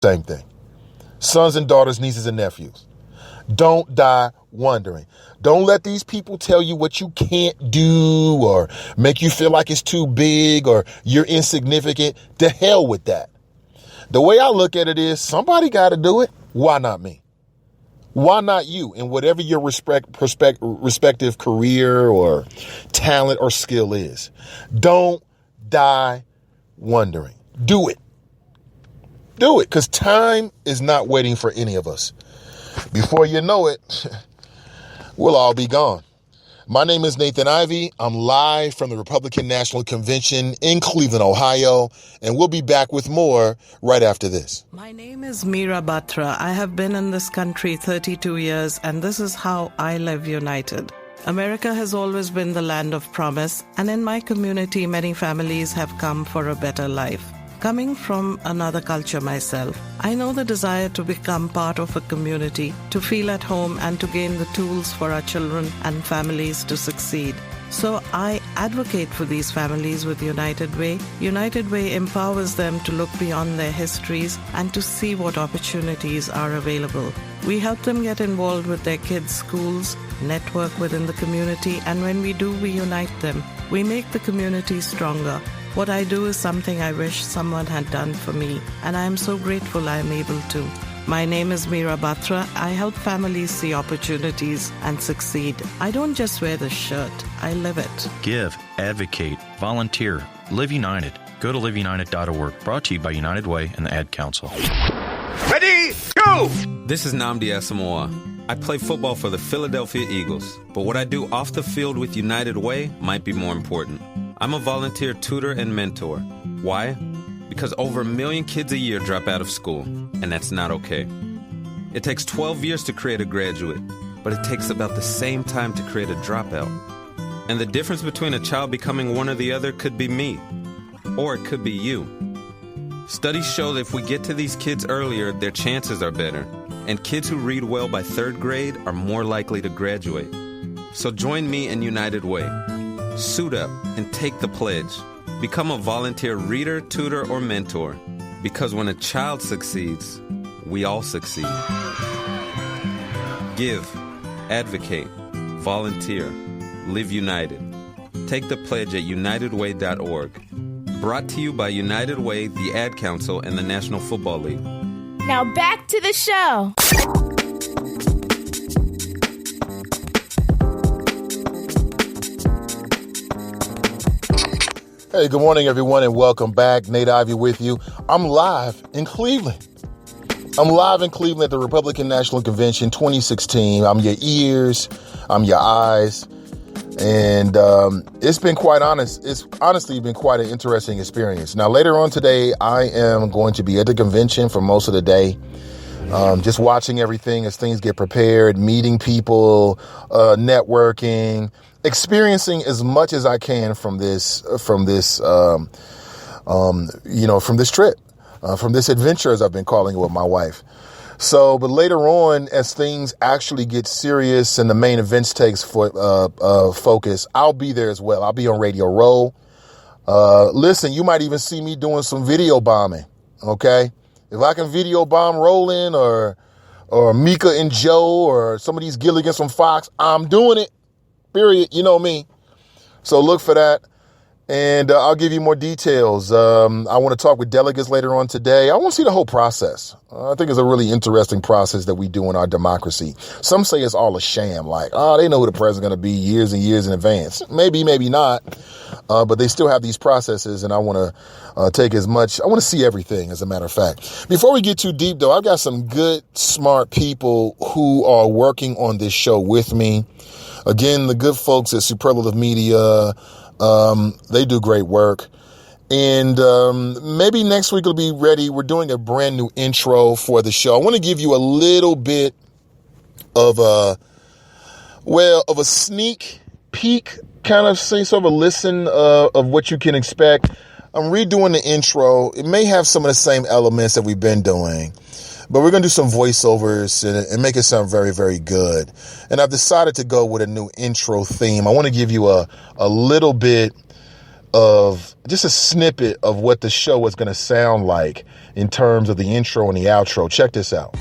Same thing. Sons and daughters, nieces and nephews. Don't die wondering. Don't let these people tell you what you can't do or make you feel like it's too big or you're insignificant. To hell with that. The way I look at it is somebody got to do it. Why not me? Why not you? In whatever your respective career or talent or skill is. Don't die wondering. Do it. Do it, because time is not waiting for any of us. Before you know it, we'll all be gone. My name is Nathan Ivey. I'm live from the Republican National Convention in Cleveland, Ohio, and we'll be back with more right after this. My name is Meera Batra. I have been in this country 32 years, and this is how I live united. America has always been the land of promise, and in my community, many families have come for a better life. Coming from another culture myself, I know the desire to become part of a community, to feel at home and to gain the tools for our children and families to succeed. So I advocate for these families with United Way. United Way empowers them to look beyond their histories and to see what opportunities are available. We help them get involved with their kids' schools, network within the community, and when we do, we unite them. We make the community stronger. What I do is something I wish someone had done for me, and I am so grateful I am able to. My name is Meera Batra. I help families see opportunities and succeed. I don't just wear the shirt, I live it. Give, advocate, volunteer, live united. Go to liveunited.org. Brought to you by United Way and the Ad Council. Ready, go! This is Nnamdi Asamoah. I play football for the Philadelphia Eagles, but what I do off the field with United Way might be more important. I'm a volunteer tutor and mentor. Why? Because over 1 million kids a year drop out of school, and that's not okay. It takes 12 years to create a graduate, but it takes about the same time to create a dropout. And the difference between a child becoming one or the other could be me, or it could be you. Studies show that if we get to these kids earlier, their chances are better, and kids who read well by 3rd grade are more likely to graduate. So join me in United Way. Suit up and take the pledge. Become a volunteer reader, tutor, or mentor. Because when a child succeeds, we all succeed. Give, advocate, volunteer, live united. Take the pledge at unitedway.org. Brought to you by United Way, the Ad Council, and the National Football League. Now back to the show. Hey, good morning, everyone, and welcome back. Nate Ivey with you. I'm live in Cleveland. I'm live in Cleveland at the Republican National Convention 2016. I'm your ears. I'm your eyes. And it's been quite honest. It's honestly been quite an interesting experience. Now, later on today, I am going to be at the convention for most of the day. Just watching everything as things get prepared, meeting people, networking, experiencing as much as I can from this trip, from this adventure, as I've been calling it with my wife. So, but later on, as things actually get serious and the main events takes focus, I'll be there as well. I'll be on Radio Row. Listen, you might even see me doing some video bombing. Okay. If I can video bomb Roland or Mika and Joe or some of these Gilligans from Fox, I'm doing it. Period. You know me. So look for that. And I'll give you more details. I want to talk with delegates later on today. I want to see the whole process. I think it's a really interesting process that we do in our democracy. Some say it's all a sham, like, they know who the president's going to be years and years in advance. Maybe, maybe not. But they still have these processes, and I want to take as much. I want to see everything, as a matter of fact. Before we get too deep, though, I've got some good, smart people who are working on this show with me. Again, the good folks at Superlative Media. They do great work. And maybe next week it'll be ready. We're doing a brand new intro for the show. I want to give you a little bit of a sneak peek, kind of say, sort of a listen of what you can expect. I'm redoing the intro. It may have some of the same elements that we've been doing, but we're going to do some voiceovers and make it sound very, very good. And I've decided to go with a new intro theme. I want to give you a little bit of just a snippet of what the show is going to sound like in terms of the intro and the outro. Check this out.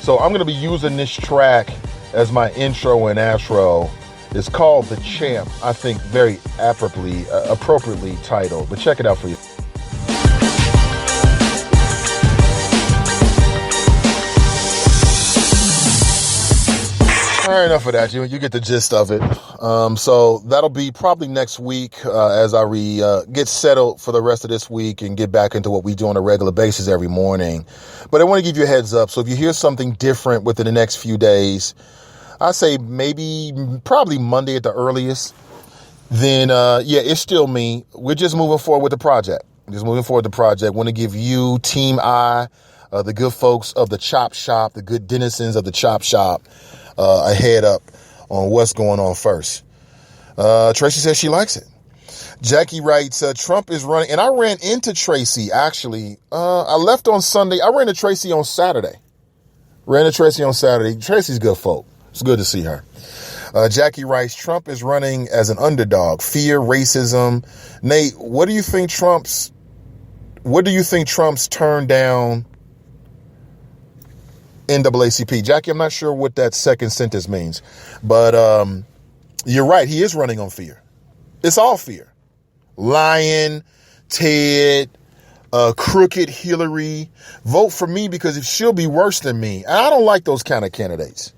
So I'm going to be using this track as my intro and outro. It's called The Champ. I think very appropriately titled, but check it out for you. All right, enough of that. You get the gist of it. So that'll be probably next week as I get settled for the rest of this week and get back into what we do on a regular basis every morning. But I want to give you a heads up. So if you hear something different within the next few days, I say probably Monday at the earliest, then it's still me. We're just moving forward with the project. Want to give you, Team I, the good folks of the Chop Shop, the good denizens of the Chop Shop, a head up on what's going on first. Tracy says she likes it. Jackie writes, Trump is running. And I ran into Tracy, actually. I left on Sunday. I ran into Tracy on Saturday. Tracy's good folk. It's good to see her. Jackie writes, Trump is running as an underdog. Fear, racism. Nate, what do you think Trump's turn down NAACP? Jackie, I'm not sure what that second sentence means, but you're right. He is running on fear. It's all fear. Lying, Ted, crooked Hillary. Vote for me because she'll be worse than me. And I don't like those kind of candidates.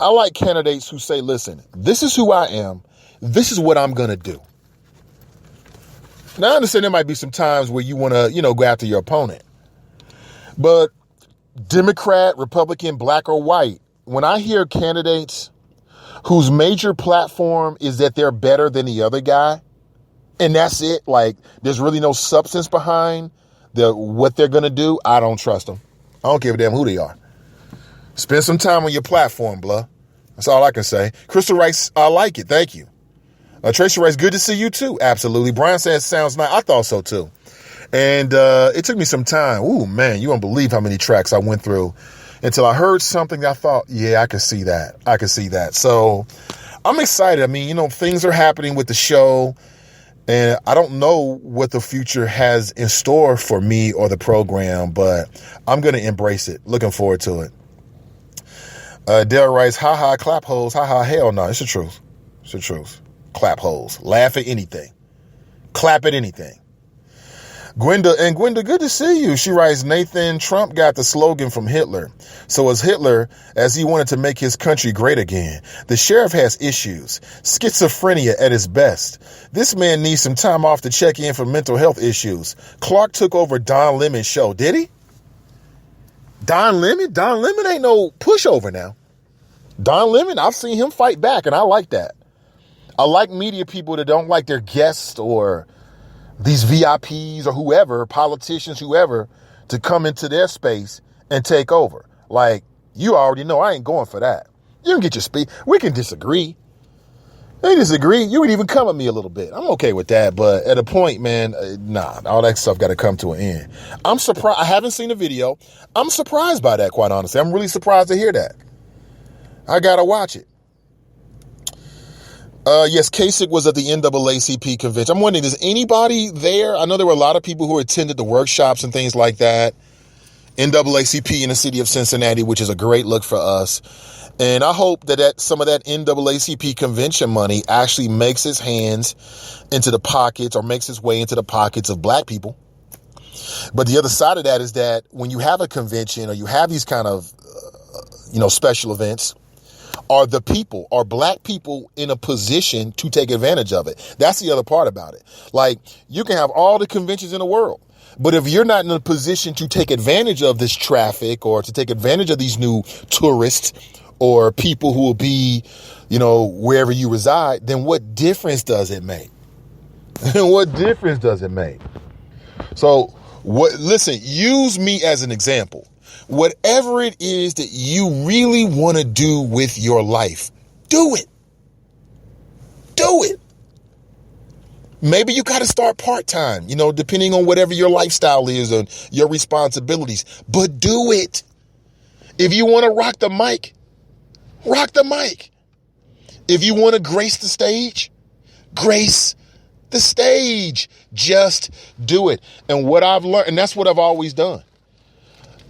I like candidates who say, listen, this is who I am. This is what I'm going to do. Now, I understand there might be some times where you want to, go after your opponent. But Democrat, Republican, black or white, when I hear candidates whose major platform is that they're better than the other guy, and that's it, like there's really no substance behind what they're going to do, I don't trust them. I don't give a damn who they are. Spend some time on your platform, blah. That's all I can say. Crystal writes, I like it. Thank you. Tracy writes, good to see you too. Absolutely. Brian says, sounds nice. I thought so too. And it took me some time. Ooh, man, you won't believe how many tracks I went through until I heard something I thought, yeah, I could see that. So I'm excited. I mean, things are happening with the show, and I don't know what the future has in store for me or the program, but I'm going to embrace it. Looking forward to it. Dale writes, ha, clap holes, ha, hell no. It's the truth. Clap holes. Laugh at anything. Clap at anything. Gwenda, good to see you. She writes, Nathan, Trump got the slogan from Hitler. So was Hitler, as he wanted to make his country great again. The sheriff has issues. Schizophrenia at his best. This man needs some time off to check in for mental health issues. Clark took over Don Lemon's show. Did he? Don Lemon? Don Lemon ain't no pushover now. Don Lemon, I've seen him fight back, and I like that. I like media people that don't like their guests or these VIPs or whoever, politicians, whoever, to come into their space and take over. Like, you already know I ain't going for that. You can get your speech. We can disagree. They disagree. You would even come at me a little bit. I'm okay with that. But at a point, man, nah, all that stuff got to come to an end. I'm surprised. I haven't seen the video. I'm surprised by that, quite honestly. I'm really surprised to hear that. I got to watch it. Yes, Kasich was at the NAACP convention. I'm wondering, is anybody there? I know there were a lot of people who attended the workshops and things like that. NAACP in the city of Cincinnati, which is a great look for us. And I hope that some of that NAACP convention money actually makes its hands into the pockets or makes its way into the pockets of black people. But the other side of that is that when you have a convention or you have these kind of, special events, are the people, are black people in a position to take advantage of it? That's the other part about it. Like, you can have all the conventions in the world, but if you're not in a position to take advantage of this traffic or to take advantage of these new tourists or people who will be, wherever you reside, then what difference does it make? What difference does it make? So listen, use me as an example. Whatever it is that you really want to do with your life, do it. Do it. Maybe you got to start part-time, depending on whatever your lifestyle is and your responsibilities, but do it. If you want to rock the mic, rock the mic. If you want to grace the stage, grace the stage. Just do it. And what I've learned, and that's what I've always done.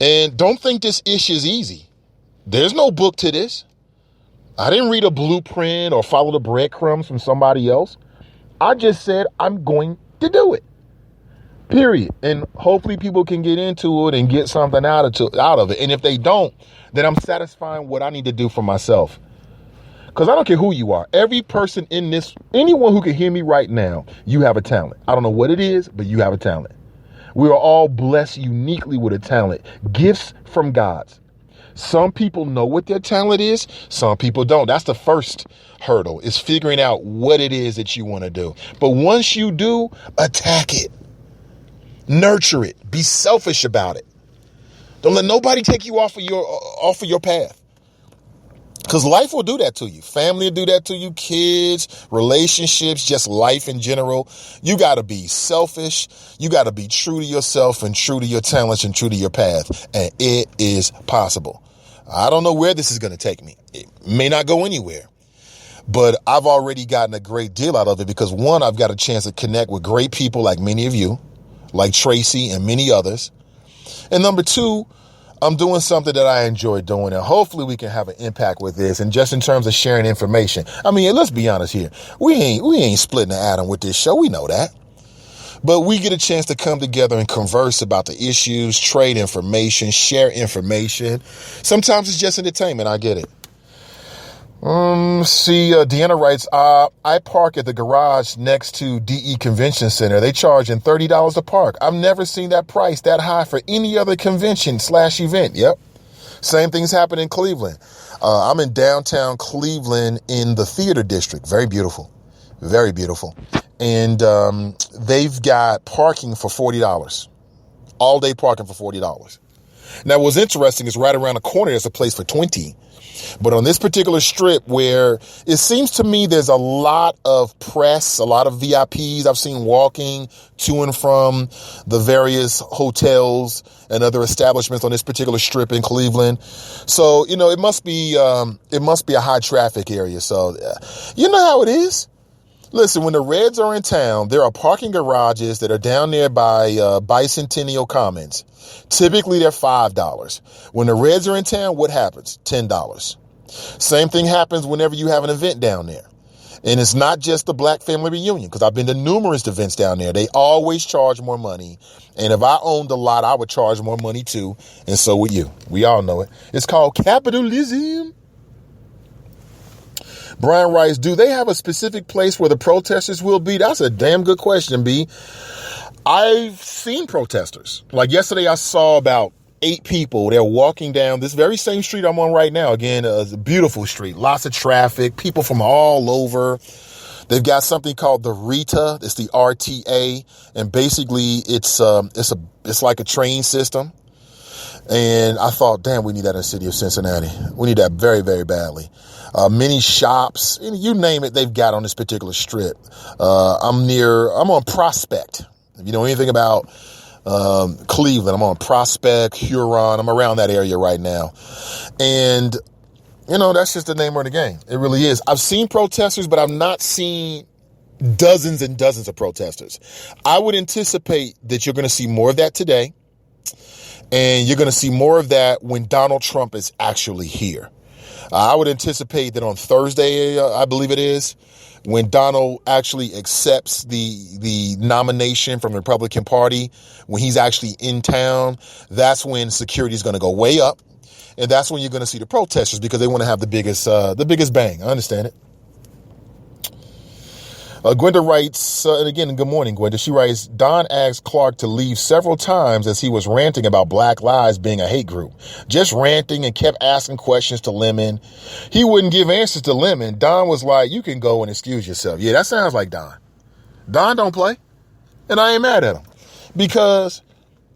And don't think this ish is easy. There's no book to this. I didn't read a blueprint or follow the breadcrumbs from somebody else. I just said, I'm going to do it. Period. And hopefully people can get into it and get something out of it. And if they don't, then I'm satisfying what I need to do for myself. Because I don't care who you are. Every person in this, anyone who can hear me right now, you have a talent. I don't know what it is, but you have a talent. We are all blessed uniquely with a talent. Gifts from God. Some people know what their talent is. Some people don't. That's the first hurdle, is figuring out what it is that you want to do. But once you do, attack it. Nurture it. Be selfish about it. Don't let nobody take you off of your path. Because life will do that to you. Family will do that to you. Kids, relationships, just life in general. You got to be selfish. You got to be true to yourself and true to your talents and true to your path. And it is possible. I don't know where this is going to take me. It may not go anywhere. But I've already gotten a great deal out of it because, one, I've got a chance to connect with great people like many of you, like Tracy and many others. And number two, I'm doing something that I enjoy doing, and hopefully we can have an impact with this. And just in terms of sharing information, I mean, let's be honest here. We ain't splitting the atom with this show. We know that. But we get a chance to come together and converse about the issues, trade information, share information. Sometimes it's just entertainment. I get it. Deanna writes, I park at the garage next to DE Convention Center. They charging $30 to park. I've never seen that price that high for any other convention/event. Yep. Same things happen in Cleveland. I'm in downtown Cleveland in the theater district. Very beautiful. Very beautiful. And they've got parking for $40. All day parking for $40. Now, what's interesting is right around the corner, there's a place for $20. But on this particular strip where it seems to me there's a lot of press, a lot of VIPs I've seen walking to and from the various hotels and other establishments on this particular strip in Cleveland. So, it must be a high traffic area. So, you know how it is. Listen, when the Reds are in town, there are parking garages that are down there by Bicentennial Commons. Typically, they're $5. When the Reds are in town, what happens? $10. Same thing happens whenever you have an event down there. And it's not just the Black Family Reunion, because I've been to numerous events down there. They always charge more money. And if I owned a lot, I would charge more money too. And so would you. We all know it. It's called capitalism. Brian writes, do they have a specific place where the protesters will be? That's a damn good question, B. I've seen protesters. Like yesterday, I saw about 8 people. They're walking down this very same street I'm on right now. Again, it's a beautiful street, lots of traffic, people from all over. They've got something called the RTA. It's the RTA. And basically it's like a train system. And I thought, damn, we need that in the city of Cincinnati. We need that very, very badly. Many shops, you name it, they've got on this particular strip. I'm on Prospect. If you know anything about Cleveland, I'm on Prospect, Huron. I'm around that area right now. And, that's just the name of the game. It really is. I've seen protesters, but I've not seen dozens and dozens of protesters. I would anticipate that you're going to see more of that today. And you're going to see more of that when Donald Trump is actually here. I would anticipate that on Thursday, I believe it is, when Donald actually accepts the nomination from the Republican Party, when he's actually in town, that's when security is going to go way up. And that's when you're going to see the protesters because they want to have the biggest bang. I understand it. Gwenda writes, and again, good morning, Gwenda. She writes, Don asked Clark to leave several times as he was ranting about Black Lives being a hate group. Just ranting and kept asking questions to Lemon. He wouldn't give answers to Lemon. Don was like, you can go and excuse yourself. Yeah, that sounds like Don. Don don't play. And I ain't mad at him because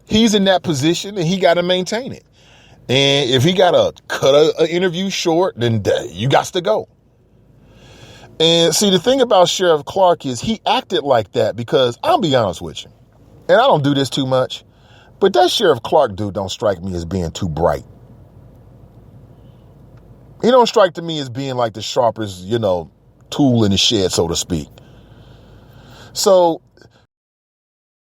he's in that position and he got to maintain it. And if he got to cut an interview short, then you got to go. And see, the thing about Sheriff Clark is he acted like that because I'll be honest with you, and I don't do this too much, but that Sheriff Clark dude don't strike me as being too bright. He don't strike to me as being like the sharpest, tool in the shed, so to speak. So